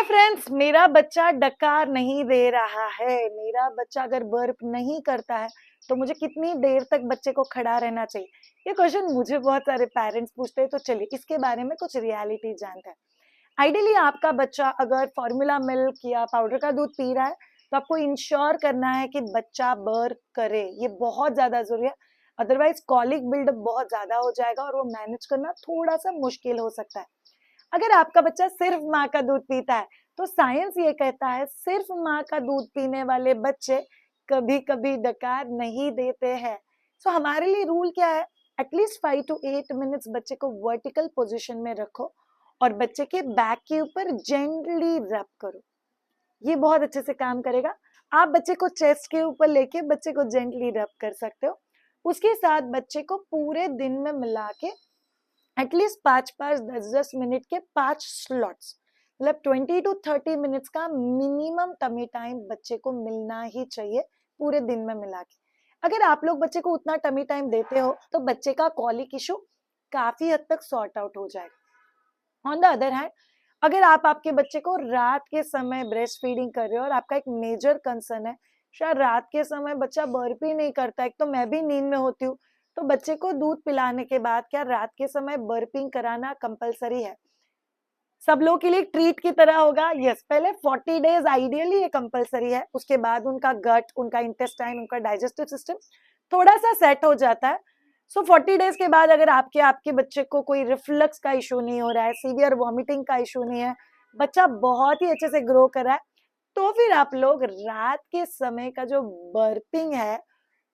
Hi friends, मेरा बच्चा डकार नहीं दे रहा है। मेरा बच्चा अगर बर्प नहीं करता है तो मुझे कितनी देर तक बच्चे को खड़ा रहना चाहिए? ये क्वेश्चन मुझे बहुत सारे पेरेंट्स पूछते हैं। तो चलिए इसके बारे में कुछ रियलिटी जानते हैं। आइडियली आपका बच्चा अगर फॉर्मूला मिल्क या पाउडर का दूध पी रहा है तो आपको इंश्योर करना है कि बच्चा बर्प करे। ये बहुत ज्यादा जरूरी है, अदरवाइज कॉलिक बिल्डअप बहुत ज्यादा हो जाएगा और वो मैनेज करना थोड़ा सा मुश्किल हो सकता है। अगर आपका बच्चा सिर्फ माँ का दूध पीता है तो साइंस ये कहता है सिर्फ माँ का दूध पीने वाले बच्चे कभी कभी डकार नहीं देते हैं। सो हमारे लिए रूल क्या है? एटलीस्ट 5 to 8 मिनट्स बच्चे को वर्टिकल पोजीशन में रखो और बच्चे के बैक के ऊपर जेंटली रब करो। ये बहुत अच्छे से काम करेगा। आप बच्चे को चेस्ट के ऊपर लेके बच्चे को जेंटली रब कर सकते हो। उसके साथ बच्चे को पूरे दिन में मिला के एटलीस्ट 5-5, 10-10 मिनट के 5 स्लॉट्स, मतलब 20 to 30 मिनट्स का मिनिमम टमी टाइम बच्चे को मिलना ही चाहिए पूरे दिन में मिला के। अगर आप लोग बच्चे को उतना टमी टाइम देते हो तो बच्चे का कॉलिक इशू काफी हद तक सॉर्ट आउट हो जाएगा। ऑन द अदर हैंड, अगर आप आपके बच्चे को रात के समय ब्रेस्ट फीडिंग कर रहे हो और आपका एक मेजर कंसर्न है शायद रात के समय बच्चा बर्प ही नहीं करता, एक तो मैं भी नींद में होती हूँ, तो बच्चे को दूध पिलाने के बाद क्या रात के समय बर्पिंग कराना कंपलसरी है? सब लोगों के लिए ट्रीट की तरह होगा? यस, पहले 40 डेज आइडियली ये कंपलसरी है। उसके बाद उनका गट, उनका इंटेस्टाइन, उनका डाइजेस्टिव सिस्टम थोड़ा सा सेट हो जाता है। सो 40 डेज के बाद अगर आपके आपके बच्चे को कोई रिफ्लक्स का इशू नहीं हो रहा है, सीवियर वॉमिटिंग का इशू नहीं है, बच्चा बहुत ही अच्छे से ग्रो कर रहा है, तो फिर आप लोग रात के समय का जो बर्पिंग है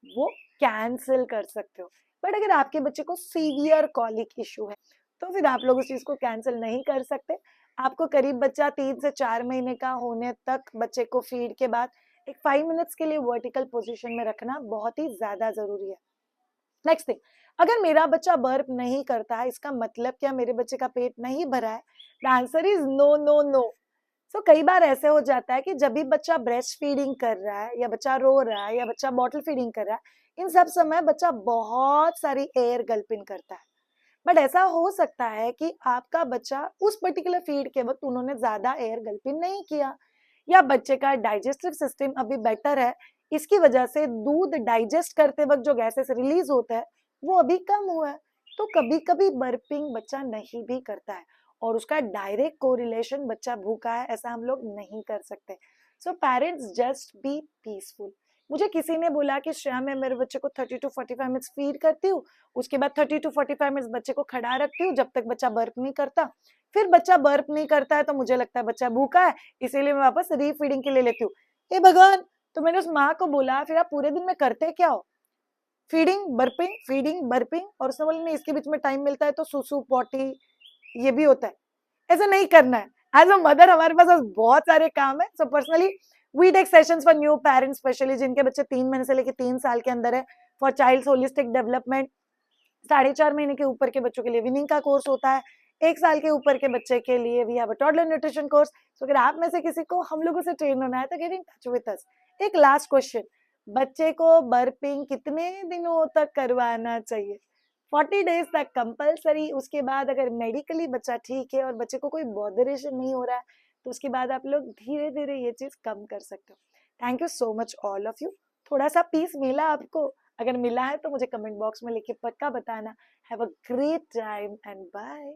वो कैंसिल कर सकते हो। बट अगर आपके बच्चे को सीवियर कॉलिक इशू है तो फिर आप लोग उस चीज को कैंसिल नहीं कर सकते। आपको करीब बच्चा 3 से 4 महीने का होने तक बच्चे को फीड के बाद एक 5 मिनट्स के लिए वर्टिकल पोजीशन में रखना बहुत ही ज्यादा जरूरी है। नेक्स्ट थिंग, अगर मेरा बच्चा बर्प नहीं करता है इसका मतलब क्या मेरे बच्चे का पेट नहीं भरा है? The answer is no no no. So कई बार ऐसे हो जाता है कि जब भी बच्चा ब्रेस्ट फीडिंग कर रहा है या बच्चा रो रहा है या बच्चा बॉटल फीडिंग कर रहा है, इन सब समय बच्चा बहुत सारी एयर गल्प इन करता है। बट ऐसा हो सकता है कि आपका बच्चा उस पर्टिकुलर फीड के वक्त उन्होंने ज्यादा एयर गल्प इन नहीं किया, या बच्चे का डाइजेस्टिव सिस्टम अभी बेटर है, इसकी वजह से दूध डाइजेस्ट करते वक्त जो गैसेस रिलीज होता है वो अभी कम हुआ है। तो कभी कभी बर्पिंग बच्चा नहीं भी करता है और उसका डायरेक्ट कोरिलेशन बच्चा भूखा है ऐसा हम लोग नहीं कर सकते। So parents just be peaceful. मुझे किसी ने बोला कि श्रेया मैं मेरे बच्चे को 30 to 45 मिनट्स फीड करती हूँ, उसके बाद 30 to 45 मिनट्स बच्चे को खड़ा रखती हूँ जब तक बच्चा बर्प नहीं करता, फिर बच्चा बर्प नहीं करता है तो मुझे लगता है बच्चा भूखा है, इसीलिए मैं वापस रीफीडिंग के लिए लेती हूँ। हे भगवान, तो मैंने उस माँ को बोला फिर आप पूरे दिन में करते क्या हो? फीडिंग बर्पिंग, और उसने बोला नहीं इसके बीच में टाइम मिलता है तो सुसु पॉटी ये भी होता है। ऐसा नहीं करना है। एज अ मदर हमारे पास आज बहुत सारे काम है। So personally we take sessions for new parents, specially जिनके बच्चे 3 महीने से लेकर 3 साल के अंदर है, फॉर चाइल्ड होलिस्टिक डेवलपमेंट। 4.5 महीने के ऊपर के बच्चों के लिए विनिंग का कोर्स होता है, 1 साल के ऊपर के बच्चे के लिए we have a toddler nutrition course. So अगर आप में से किसी को हम लोगों से ट्रेन होना है तो get in touch with us. एक लास्ट क्वेश्चन, बच्चे को बर्पिंग कितने दिनों तक करवाना चाहिए? 40 डेज तक कंपलसरी। उसके बाद अगर मेडिकली बच्चा ठीक है और बच्चे को कोई बॉदरेशन नहीं हो रहा है तो उसके बाद आप लोग धीरे धीरे ये चीज कम कर सकते हो। Thank you so much all of you. थोड़ा सा पीस मिला आपको? अगर मिला है तो मुझे कमेंट बॉक्स में लिख के पक्का बताना। Have a great time and bye.